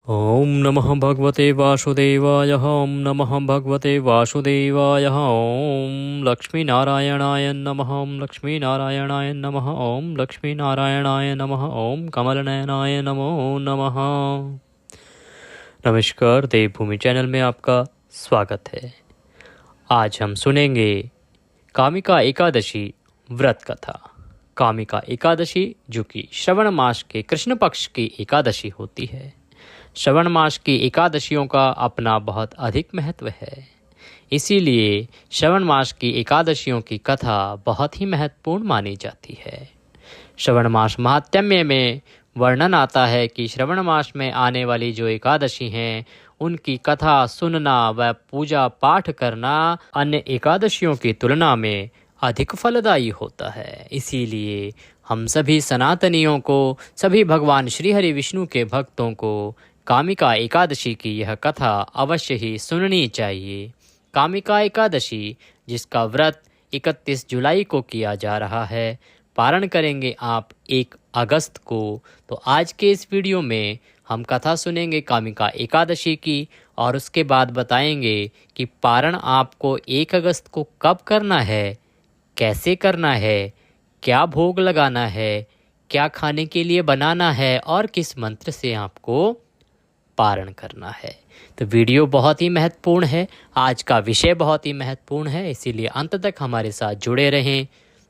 ॐ नमः भगवते वासुदेवाय। ॐ नमः भगवते वासुदेवाय। ॐ लक्ष्मीनारायणाय नमः। ॐ लक्ष्मीनारायणाय नमः। ॐ लक्ष्मीनारायणाय नमः। ॐ कमलनयनाय नमो नमः। नमस्कार, देवभूमि चैनल में आपका स्वागत है। आज हम सुनेंगे कामिका एकादशी व्रत कथा। कामिका एकादशी जो कि श्रवण मास के कृष्ण पक्ष की एकादशी होती है। श्रवण मास की एकादशियों का अपना बहुत अधिक महत्व है, इसीलिए श्रवण मास की एकादशियों की कथा बहुत ही महत्वपूर्ण मानी जाती है। श्रवण मास महात्म्य में वर्णन आता है कि श्रवण मास में आने वाली जो एकादशी हैं, उनकी कथा सुनना व पूजा पाठ करना अन्य एकादशियों की तुलना में अधिक फलदायी होता है। इसीलिए हम सभी सनातनियों को, सभी भगवान श्री हरि विष्णु के भक्तों को कामिका एकादशी की यह कथा अवश्य ही सुननी चाहिए। कामिका एकादशी जिसका व्रत 31 जुलाई को किया जा रहा है, पारण करेंगे आप 1 अगस्त को। तो आज के इस वीडियो में हम कथा सुनेंगे कामिका एकादशी की, और उसके बाद बताएंगे कि पारण आपको 1 अगस्त को कब करना है, कैसे करना है, क्या भोग लगाना है, क्या खाने के लिए बनाना है और किस मंत्र से आपको पारण करना है। तो वीडियो बहुत ही महत्वपूर्ण है, आज का विषय बहुत ही महत्वपूर्ण है, इसीलिए अंत तक हमारे साथ जुड़े रहें।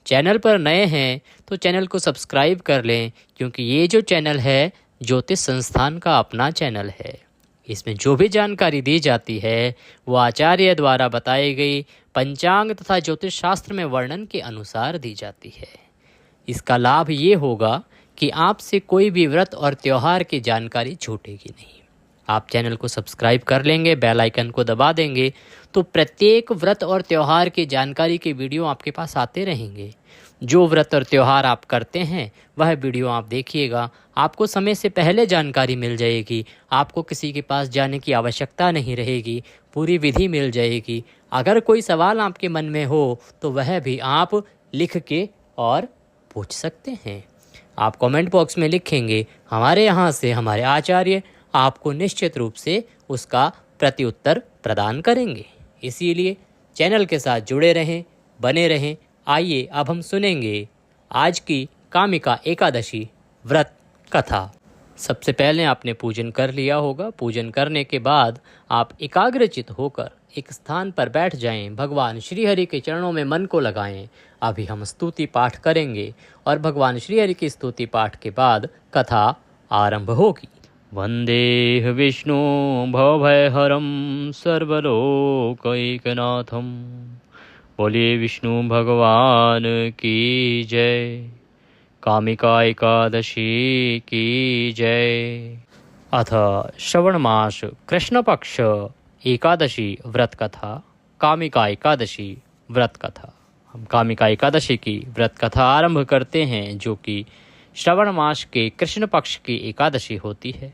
चैनल पर नए हैं तो चैनल को सब्सक्राइब कर लें, क्योंकि ये जो चैनल है ज्योतिष संस्थान का अपना चैनल है। इसमें जो भी जानकारी दी जाती है वो आचार्य द्वारा बताई गई पंचांग तथा ज्योतिष शास्त्र में वर्णन के अनुसार दी जाती है। इसका लाभ ये होगा कि आपसे कोई भी व्रत और त्यौहार की जानकारी छूटेगी नहीं। आप चैनल को सब्सक्राइब कर लेंगे, बेल आइकन को दबा देंगे, तो प्रत्येक व्रत और त्यौहार की जानकारी के वीडियो आपके पास आते रहेंगे। जो व्रत और त्यौहार आप करते हैं वह वीडियो आप देखिएगा, आपको समय से पहले जानकारी मिल जाएगी। आपको किसी के पास जाने की आवश्यकता नहीं रहेगी, पूरी विधि मिल जाएगी। अगर कोई सवाल आपके मन में हो तो वह भी आप लिख के और पूछ सकते हैं। आप कमेंट बॉक्स में लिखेंगे, हमारे यहाँ से हमारे आचार्य आपको निश्चित रूप से उसका प्रत्युत्तर प्रदान करेंगे। इसीलिए चैनल के साथ जुड़े रहें, बने रहें। आइए अब हम सुनेंगे आज की कामिका एकादशी व्रत कथा। सबसे पहले आपने पूजन कर लिया होगा। पूजन करने के बाद आप एकाग्रचित होकर एक स्थान पर बैठ जाएं, भगवान श्री हरि के चरणों में मन को लगाएं। अभी हम स्तुति पाठ करेंगे और भगवान श्री हरि की स्तुति पाठ के बाद कथा आरंभ होगी। वंदे विष्णु भवभयहरं सर्वलोकैकनाथं। बोलिए विष्णु भगवान की जय। कामिका एकादशी की जय। अथ श्रवण मास कृष्ण पक्ष एकादशी व्रत कथा। कामिका एकादशी व्रत कथा। हम कामिका एकादशी की व्रत कथा आरंभ करते हैं, जो कि श्रवण मास के कृष्ण पक्ष की एकादशी होती है।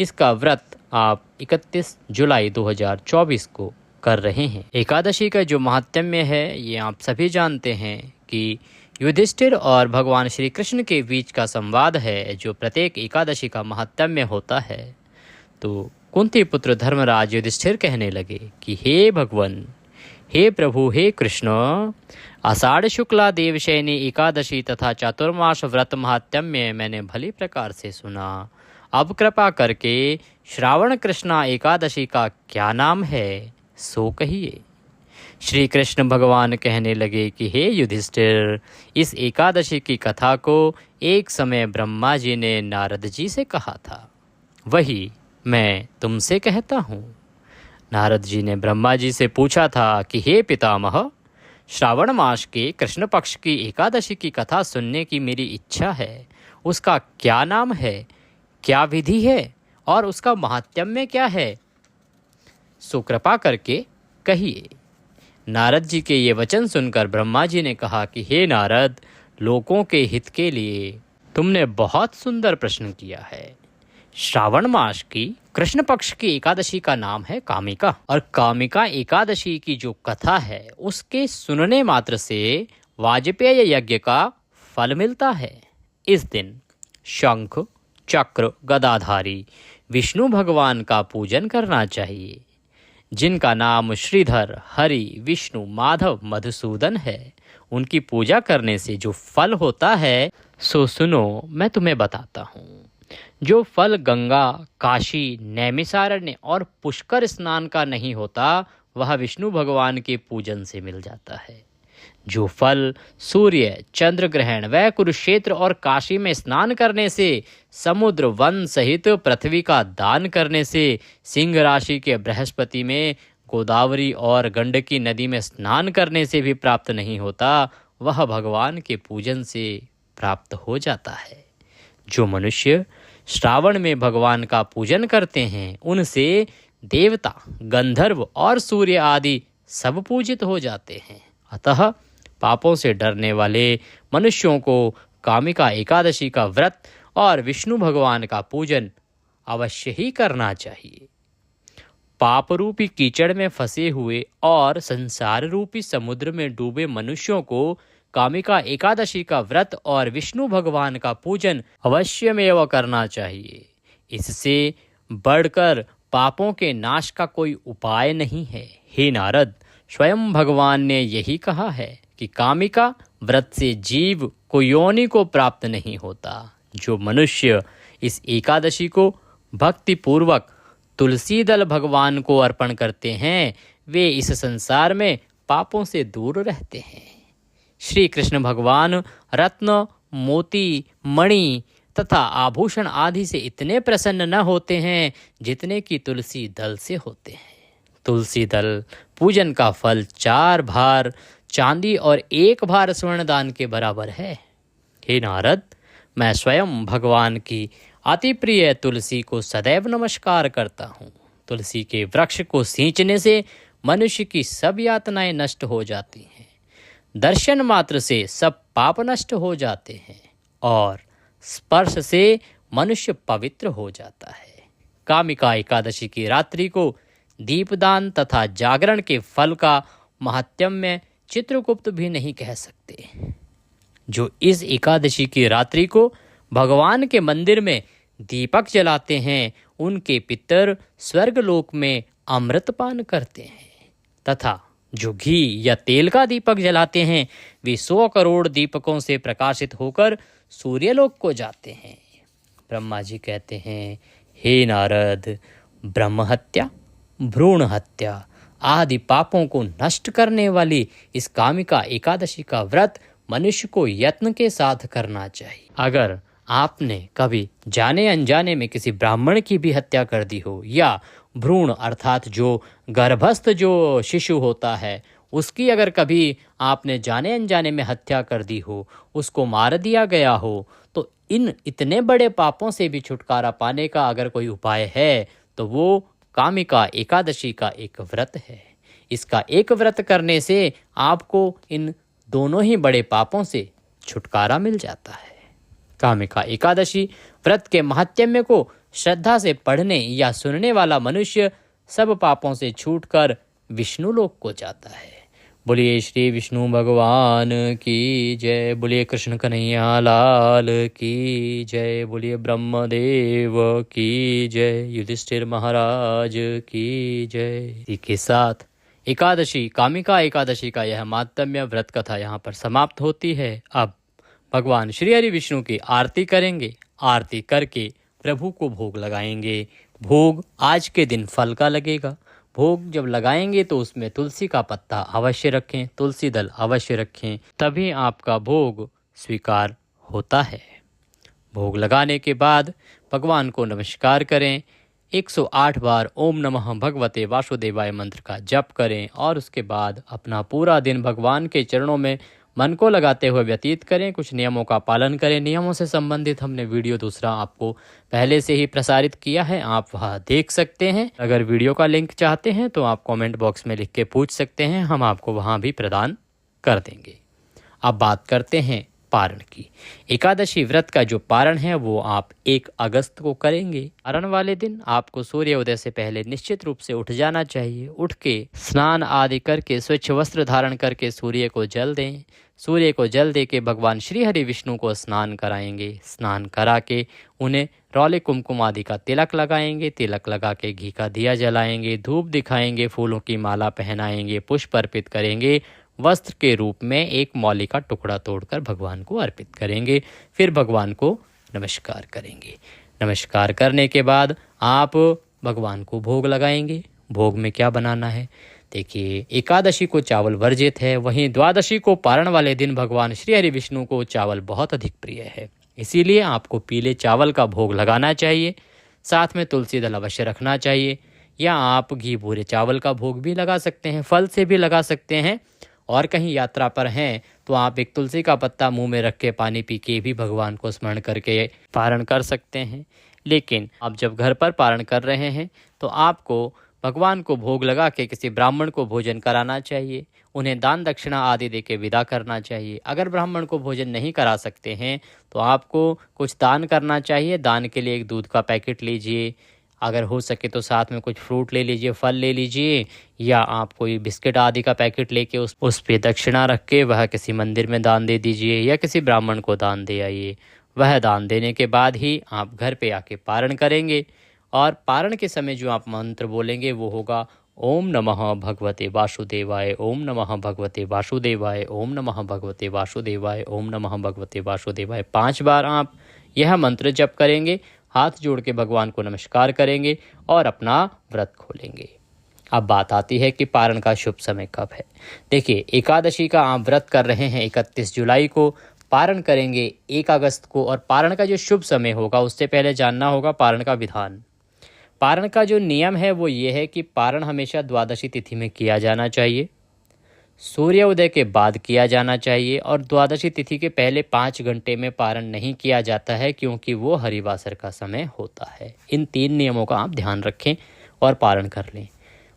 इसका व्रत आप 31 जुलाई 2024 को कर रहे हैं। एकादशी का जो महात्म्य है ये आप सभी जानते हैं कि युधिष्ठिर और भगवान श्री कृष्ण के बीच का संवाद है, जो प्रत्येक एकादशी का महात्म्य होता है। तो कुंती पुत्र धर्मराज युधिष्ठिर कहने लगे कि हे भगवान, हे प्रभु, हे कृष्ण, आषाढ़ शुक्ला देवशयनी एकादशी तथा चातुर्मास व्रत महात्म्य मैंने भली प्रकार से सुना। अब कृपा करके श्रावण कृष्णा एकादशी का क्या नाम है सो कहिए। श्री कृष्ण भगवान कहने लगे कि हे युधिष्ठिर, इस एकादशी की कथा को एक समय ब्रह्मा जी ने नारद जी से कहा था, वही मैं तुमसे कहता हूँ। नारद जी ने ब्रह्मा जी से पूछा था कि हे पितामह, श्रावण मास के कृष्ण पक्ष की एकादशी की कथा सुनने की मेरी इच्छा है। उसका क्या नाम है, क्या विधि है और उसका महात्म्य क्या है, सो कृपा करके कहिए। नारद जी के ये वचन सुनकर ब्रह्मा जी ने कहा कि हे नारद, लोगों के हित के लिए तुमने बहुत सुंदर प्रश्न किया है। श्रावण मास की कृष्ण पक्ष की एकादशी का नाम है कामिका, और कामिका एकादशी की जो कथा है उसके सुनने मात्र से वाजपेय यज्ञ का फल मिलता है। इस दिन शंख, चक्र, गदाधारी विष्णु भगवान का पूजन करना चाहिए, जिनका नाम श्रीधर, हरि, विष्णु, माधव, मधुसूदन है। उनकी पूजा करने से जो फल होता है सो सुनो, मैं तुम्हें बताता हूँ। जो फल गंगा, काशी, नैमिषारण्य और पुष्कर स्नान का नहीं होता, वह विष्णु भगवान के पूजन से मिल जाता है। जो फल सूर्य, चंद्र ग्रहण व कुरुक्षेत्र और काशी में स्नान करने से, समुद्र, वन सहित पृथ्वी का दान करने से, सिंह राशि के बृहस्पति में, गोदावरी और गंडकी नदी में स्नान करने से भी प्राप्त नहीं होता, वह भगवान के पूजन से प्राप्त हो जाता है। जो मनुष्य श्रावण में भगवान का पूजन करते हैं, उनसे देवता, गंधर्व और सूर्य आदि सब पूजित हो जाते हैं। अतः पापों से डरने वाले मनुष्यों को कामिका एकादशी का व्रत और विष्णु भगवान का पूजन अवश्य ही करना चाहिए। पाप रूपी कीचड़ में फंसे हुए और संसार रूपी समुद्र में डूबे मनुष्यों को कामिका एकादशी का व्रत और विष्णु भगवान का पूजन अवश्यमेव करना चाहिए। इससे बढ़कर पापों के नाश का कोई उपाय नहीं है। हे नारद, स्वयं भगवान ने यही कहा है कि कामिका व्रत से जीव को योनि को प्राप्त नहीं होता। जो मनुष्य इस एकादशी को भक्ति पूर्वक तुलसी दल भगवान को अर्पण करते हैं, वे इस संसार में पापों से दूर रहते हैं। श्री कृष्ण भगवान रत्न, मोती, मणि तथा आभूषण आदि से इतने प्रसन्न न होते हैं जितने कि तुलसी दल से होते हैं। तुलसी दल पूजन का फल 4 भार चांदी और 1 भार स्वर्ण दान के बराबर है। हे नारद, मैं स्वयं भगवान की अति प्रिय तुलसी को सदैव नमस्कार करता हूँ। तुलसी के वृक्ष को सींचने से मनुष्य की सब यातनाएं नष्ट हो जाती हैं। दर्शन मात्र से सब पाप नष्ट हो जाते हैं और स्पर्श से मनुष्य पवित्र हो जाता है। कामिका एकादशी की रात्रि को दीपदान तथा जागरण के फल का महात्म्य चित्रगुप्त भी नहीं कह सकते। जो इस एकादशी की रात्रि को भगवान के मंदिर में दीपक जलाते हैं, उनके पितर स्वर्गलोक में अमृतपान करते हैं, तथा जो घी या तेल का दीपक जलाते हैं, वे 100 करोड़ दीपकों से प्रकाशित होकर सूर्यलोक को जाते हैं। ब्रह्मा जी कहते हैं, हे नारद, ब्रह्म हत्या, भ्रूण हत्या आदि पापों को नष्ट करने वाली इस कामिका एकादशी का व्रत मनुष्य को यत्न के साथ करना चाहिए। अगर आपने कभी जाने अनजाने में किसी ब्राह्मण की भी हत्या कर दी हो, या भ्रूण अर्थात जो गर्भस्थ जो शिशु होता है उसकी अगर कभी आपने जाने अनजाने में हत्या कर दी हो, उसको मार दिया गया हो, तो इन इतने बड़े पापों से भी छुटकारा पाने का अगर कोई उपाय है तो वो कामिका एकादशी का एक व्रत है। इसका एक व्रत करने से आपको इन दोनों ही बड़े पापों से छुटकारा मिल जाता है। कामिका एकादशी व्रत के महात्म्य को श्रद्धा से पढ़ने या सुनने वाला मनुष्य सब पापों से छूटकर विष्णु लोक को जाता है। बोलिए श्री विष्णु भगवान की जय। बोलिए कृष्ण कन्हैया लाल की जय। बोलिए ब्रह्मदेव की जय। युधिष्ठिर महाराज की जय। इसी के साथ एकादशी, कामिका एकादशी का यह महात्म्य व्रत कथा यहाँ पर समाप्त होती है। अब भगवान श्री हरि विष्णु की आरती करेंगे। आरती करके प्रभु को भोग लगाएंगे। भोग आज के दिन फल का लगेगा। भोग जब लगाएंगे तो उसमें तुलसी का पत्ता अवश्य रखें, तुलसी दल अवश्य रखें, तभी आपका भोग स्वीकार होता है। भोग लगाने के बाद भगवान को नमस्कार करें। 108 बार ओम नमः भगवते वासुदेवाय मंत्र का जप करें और उसके बाद अपना पूरा दिन भगवान के चरणों में मन को लगाते हुए व्यतीत करें। कुछ नियमों का पालन करें। नियमों से संबंधित हमने वीडियो दूसरा आपको पहले से ही प्रसारित किया है, आप वह देख सकते हैं। अगर वीडियो का लिंक चाहते हैं तो आप कमेंट बॉक्स में लिख के पूछ सकते हैं, हम आपको वहां भी प्रदान कर देंगे। अब बात करते हैं पारण की। एकादशी व्रत का जो पारण है वो आप 1 अगस्त को करेंगे। पारण वाले दिन आपको सूर्योदय से पहले निश्चित रूप से उठ जाना चाहिए। उठ के स्नान आदि करके स्वच्छ वस्त्र धारण करके सूर्य को जल दें। सूर्य को जल दे के भगवान श्री हरि विष्णु को स्नान कराएंगे। स्नान करा के उन्हें रौले कुमकुम आदि का तिलक लगाएंगे। तिलक लगा के घी का दिया जलाएंगे, धूप दिखाएंगे, फूलों की माला पहनाएंगे, पुष्प अर्पित करेंगे, वस्त्र के रूप में एक मौली का टुकड़ा तोड़कर भगवान को अर्पित करेंगे। फिर भगवान को नमस्कार करेंगे। नमस्कार करने के बाद आप भगवान को भोग लगाएंगे। भोग में क्या बनाना है? देखिए, एकादशी को चावल वर्जित है, वहीं द्वादशी को पारण वाले दिन भगवान श्री हरि विष्णु को चावल बहुत अधिक प्रिय है, इसीलिए आपको पीले चावल का भोग लगाना चाहिए। साथ में तुलसी दल अवश्य रखना चाहिए, या आप घी भूरे चावल का भोग भी लगा सकते हैं, फल से भी लगा सकते हैं। और कहीं यात्रा पर हैं तो आप एक तुलसी का पत्ता मुंह में रख के पानी पी के भी भगवान को स्मरण करके पारण कर सकते हैं। लेकिन आप जब घर पर पारण कर रहे हैं तो आपको भगवान को भोग लगा के किसी ब्राह्मण को भोजन कराना चाहिए, उन्हें दान दक्षिणा आदि दे के विदा करना चाहिए। अगर ब्राह्मण को भोजन नहीं करा सकते हैं तो आपको कुछ दान करना चाहिए। दान के लिए एक दूध का पैकेट लीजिए, अगर हो सके तो साथ में कुछ फ्रूट ले लीजिए, फल ले लीजिए, या आप कोई बिस्किट आदि का पैकेट लेके उस पे दक्षिणा रख के वह किसी मंदिर में दान दे दीजिए, या किसी ब्राह्मण को दान दे आइए। वह दान देने के बाद ही आप घर पे आके पारण करेंगे। और पारण के समय जो आप मंत्र बोलेंगे वो होगा ओम नमः भगवते वासुदेवाय, ओम नमः भगवते वासुदेवाय, ओम नमः भगवते वासुदेवाय, ओम नमः भगवते वासुदेवाय। 5 बार आप यह मंत्र जप करेंगे, हाथ जोड़ के भगवान को नमस्कार करेंगे और अपना व्रत खोलेंगे। अब बात आती है कि पारण का शुभ समय कब है। देखिए, एकादशी का आप व्रत कर रहे हैं 31 जुलाई को, पारण करेंगे 1 अगस्त को। और पारण का जो शुभ समय होगा उससे पहले जानना होगा पारण का विधान। पारण का जो नियम है वो ये है कि पारण हमेशा द्वादशी तिथि में किया जाना चाहिए, सूर्योदय के बाद किया जाना चाहिए, और द्वादशी तिथि के पहले 5 घंटे में पारण नहीं किया जाता है, क्योंकि वो हरिवासर का समय होता है। इन 3 नियमों का आप ध्यान रखें और पारण कर लें।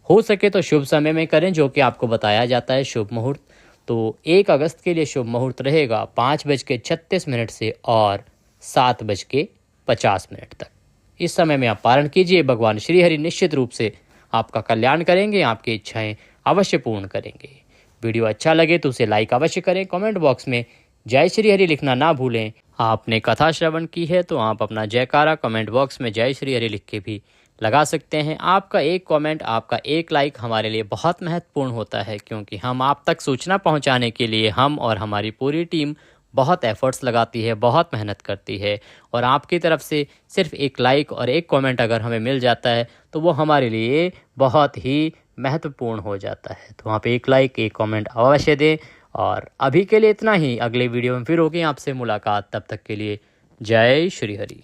हो सके तो शुभ समय में करें, जो कि आपको बताया जाता है शुभ मुहूर्त। तो 1 अगस्त के लिए शुभ मुहूर्त रहेगा 5:36 से और 7:50 तक। इस समय में आप पारण कीजिए। भगवान श्री हरि निश्चित रूप से आपका कल्याण करेंगे, आपकी इच्छाएं अवश्य पूर्ण करेंगे। वीडियो अच्छा लगे तो उसे लाइक अवश्य करें। कमेंट बॉक्स में जय श्री हरि लिखना ना भूलें। आपने कथा श्रवण की है तो आप अपना जयकारा कमेंट बॉक्स में जय श्री हरि लिख के भी लगा सकते हैं। आपका एक कमेंट, आपका एक लाइक हमारे लिए बहुत महत्वपूर्ण होता है, क्योंकि हम आप तक सूचना पहुंचाने के लिए हम और हमारी पूरी टीम बहुत एफर्ट्स लगाती है, बहुत मेहनत करती है। और आपकी तरफ से सिर्फ एक लाइक और एक कमेंट अगर हमें मिल जाता है तो वो हमारे लिए बहुत ही महत्वपूर्ण हो जाता है। तो आप एक लाइक, एक कमेंट अवश्य दें। और अभी के लिए इतना ही। अगले वीडियो में फिर होगी आपसे मुलाकात। तब तक के लिए जय श्री हरि।